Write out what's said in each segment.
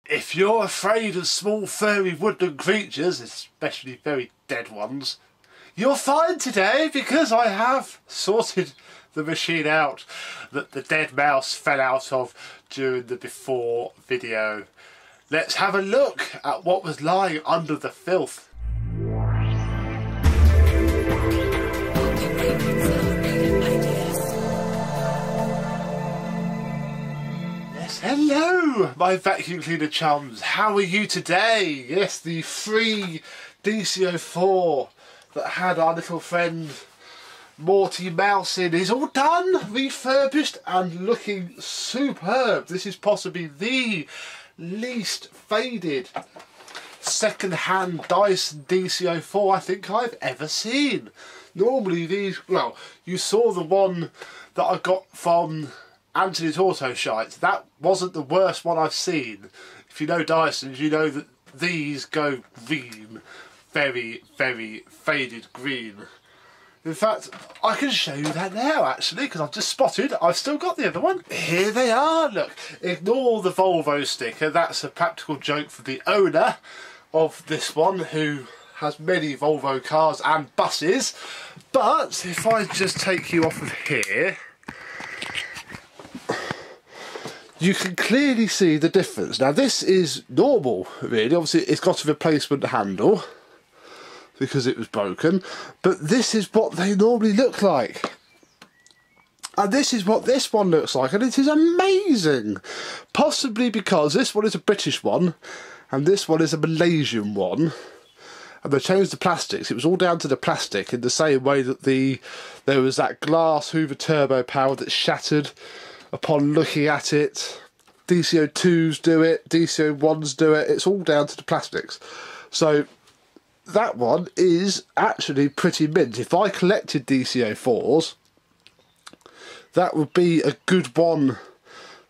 If you're afraid of small furry woodland creatures, especially very dead ones, you're fine today because I have sorted the machine out that the dead mouse fell out of during the before video. Let's have a look at what was lying under the filth. Hello my vacuum cleaner chums, how are you today? Yes, the free DC04 that had our little friend Morty Mouse in is all done, refurbished and looking superb. This is possibly the least faded second-hand Dyson DC04 I think I've ever seen. Normally these, well, you saw the one that I got from Anthony's Auto Shite. That wasn't the worst one I've seen. If you know Dysons, you know that these go green. Very, very faded green. In fact, I can show you that now actually, because I've just spotted I've still got the other one. Here they are, look. Ignore the Volvo sticker, that's a practical joke for the owner of this one, who has many Volvo cars and buses. But if I just take you off of here, you can clearly see the difference. Now this is normal really, obviously it's got a replacement handle because it was broken, but this is what they normally look like. And this is what this one looks like, and it is amazing. Possibly because this one is a British one and this one is a Malaysian one. And they changed the plastics. It was all down to the plastic, in the same way that there was that glass Hoover turbo power that shattered upon looking at it. DC02s do it, DC01s do it, it's all down to the plastics. So that one is actually pretty mint. If I collected DC04s, that would be a good one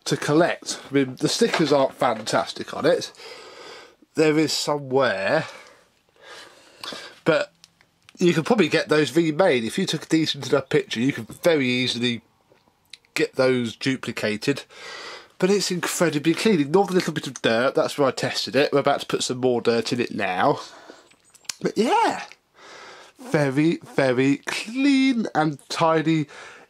to collect. I mean, the stickers aren't fantastic on it. There is some wear, but you could probably get those remade. If you took a decent enough picture, you could very easily get those duplicated. But it's incredibly clean. Ignore the little bit of dirt, that's where I tested it. We're about to put some more dirt in it now. But yeah, very, very clean and tidy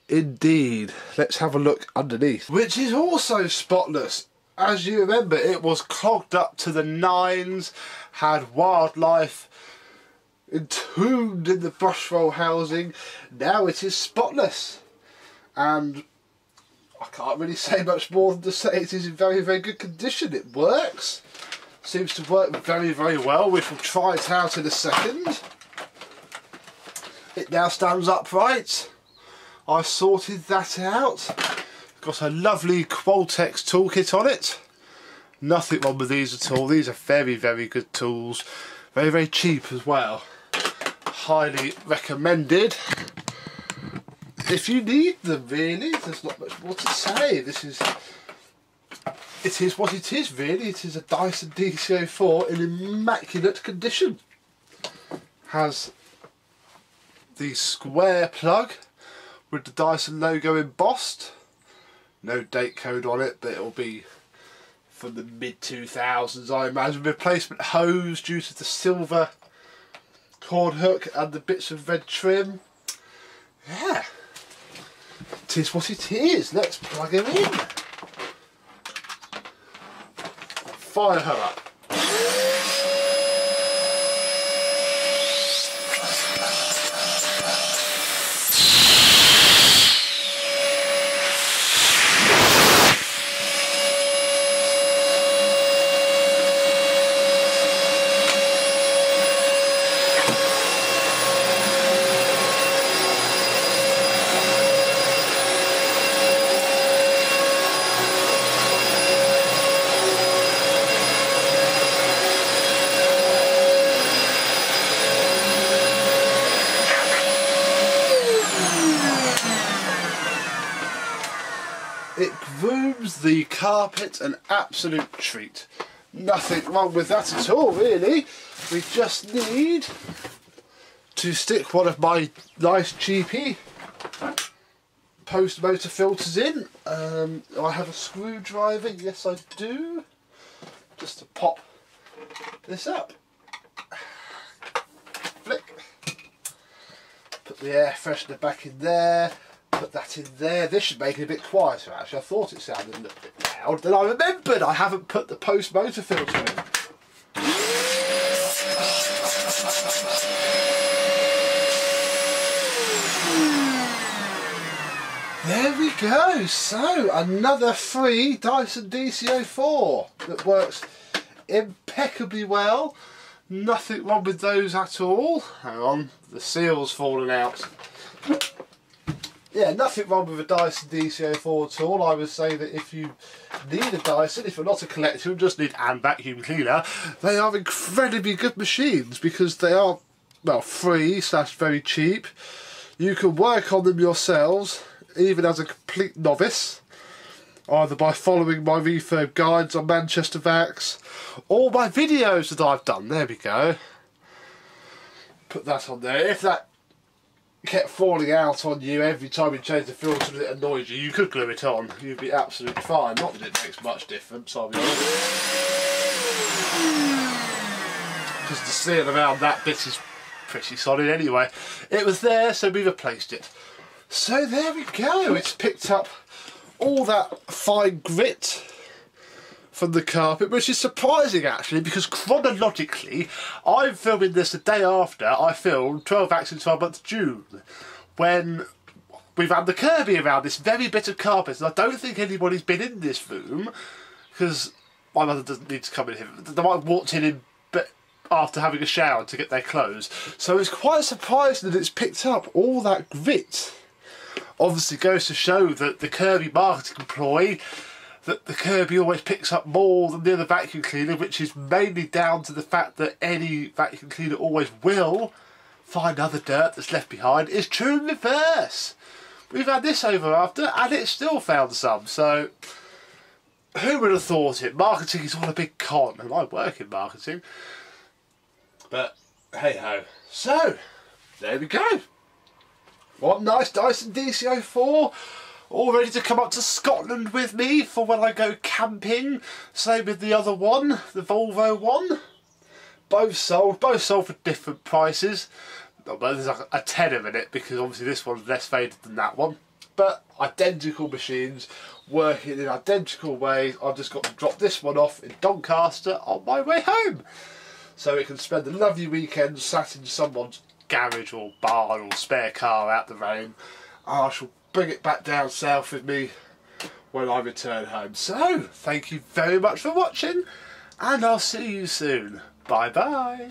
indeed. Let's have a look underneath, which is also spotless. As you remember, it was clogged up to the nines, had wildlife entombed in the brush roll housing. Now it is spotless. And I can't really say much more than to say it is in very, very good condition. It works. Seems to work very, very well. We shall try it out in a second. It now stands upright. I sorted that out. Got a lovely Qualtex toolkit on it. Nothing wrong with these at all. These are very, very good tools. Very, very cheap as well. Highly recommended. If you need them, really, there's not much more to say. It is what it is, really. It is a Dyson DC04 in immaculate condition. Has the square plug with the Dyson logo embossed. No date code on it, but it'll be from the mid-2000s, I imagine. Replacement hose due to the silver cord hook and the bits of red trim. Yeah. It is what it is. Let's plug her in. Fire her up. It grooms the carpet an absolute treat. Nothing wrong with that at all, really. We just need to stick one of my nice cheapy post motor filters in. I have a screwdriver, yes I do. just to pop this up. Flick. Put the air freshener back in there. Put that in there. This should make it a bit quieter actually. I thought it sounded a little bit loud. Then I remembered I haven't put the post motor filter in. There we go. So another free Dyson DC04 that works impeccably well. Nothing wrong with those at all. Hang on, the seal's fallen out. Yeah, nothing wrong with a Dyson DC04 at all. I would say that if you need a Dyson, if you're not a collector and just need a vacuum cleaner, they are incredibly good machines because they are, well, free / very cheap. You can work on them yourselves, even as a complete novice, either by following my refurb guides on Manchester Vacs or my videos that I've done. There we go. Put that on there. If that kept falling out on you every time you change the filter and it annoys you, you could glue it on. You'd be absolutely fine. Not that it makes much difference, I'll be honest. Because the seal around that bit is pretty solid anyway. It was there, so we replaced it. So there we go. It's picked up all that fine grit from the carpet, which is surprising actually, because chronologically I'm filming this the day after I filmed 12 Vacs in 12 months June, when we've had the Kirby around this very bit of carpet, and I don't think anybody's been in this room because my mother doesn't need to come in here. They might have walked in after having a shower to get their clothes, so it's quite surprising that it's picked up all that grit. Obviously goes to show that the Kirby marketing ploy, that the Kirby always picks up more than the other vacuum cleaner, which is mainly down to the fact that any vacuum cleaner always will find other dirt that's left behind, is true in reverse. We've had this over after and it still found some, so who would have thought it? Marketing is all a big con, and I work in marketing. But hey ho. So there we go. One nice Dyson DC04, all ready to come up to Scotland with me for when I go camping. Same with the other one, the Volvo one. Both sold for different prices. Well, there's like a tenner in it because obviously this one's less faded than that one. But identical machines, working in identical ways. I've just got to drop this one off in Doncaster on my way home, so it can spend a lovely weekend sat in someone's garage or barn or spare car out the rain. I shall bring it back down south with me when I return home. So thank you very much for watching, and I'll see you soon. Bye bye.